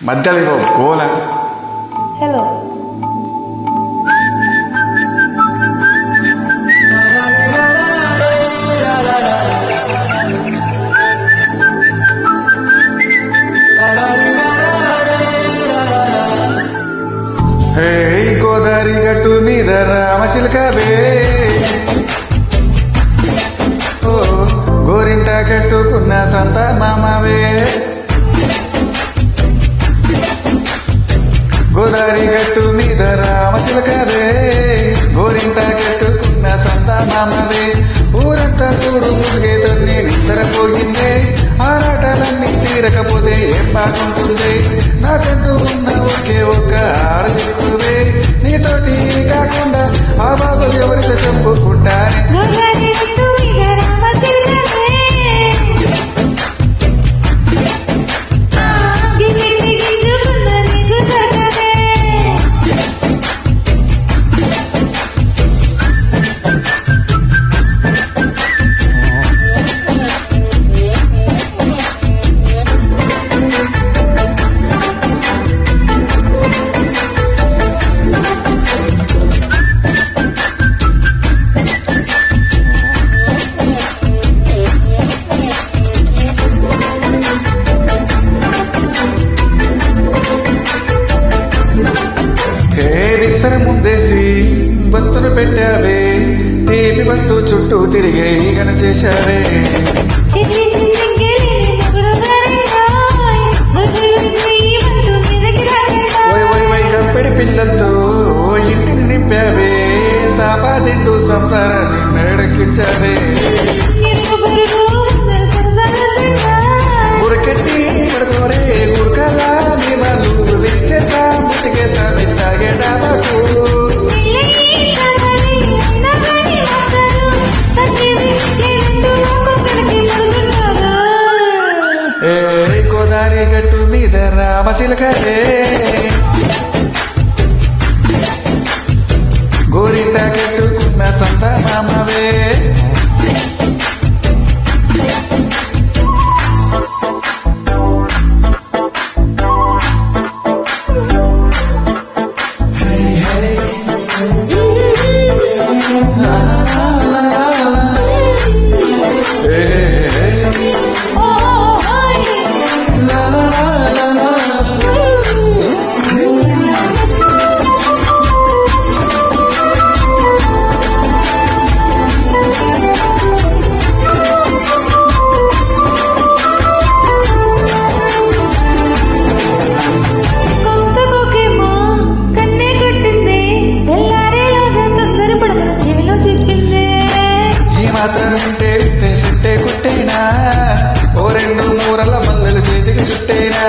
మధ్యలో ఇగో గోల. Hello hey Godari గట్టు మీద రామశిల్కవే, ఓ గోరింట కట్టుకున్న సంత మామవే. గోదారి గట్టు మీద రామశిల్కవే, గోరింట కట్టుకున్న సంత మామవే. ఊరంతా చూడు ముసుగేతో నిద్రపోయిందే, ఆరాటాలన్నీ తీరకపోతే ఏం బాగుంటుంది. నాకంటూ ఉన్న ఒకే ఒక్క ఆడదిక్కువే, నీతోటి కాకుండా ఆ బాధలు ఎవరితో చెప్పుకుంటానే. ముందేసి బస్తును పెట్టావే, తీపి బస్తు చుట్టూ తిరిగే ఈగన చేశావే. గంపెడి పిల్లలతో ఇంటిని నింపావే, సాపాదింటూ సంసారాన్ని మేడకించావే. గురకెట్టి పడుకోరే గురకలా నీ వాళ్ళు విచ్చేతా ముసిగేతా తాగే డాబాకు. ఏ గోదారి గట్టు మీద రామశిల్కవే, గోరింట కట్టుకున్న సంత మామవే. మాత్రమింటే కుట్టేనా, ఓ రెండు మూరల మల్లెలు చేతికి చుట్టేనా.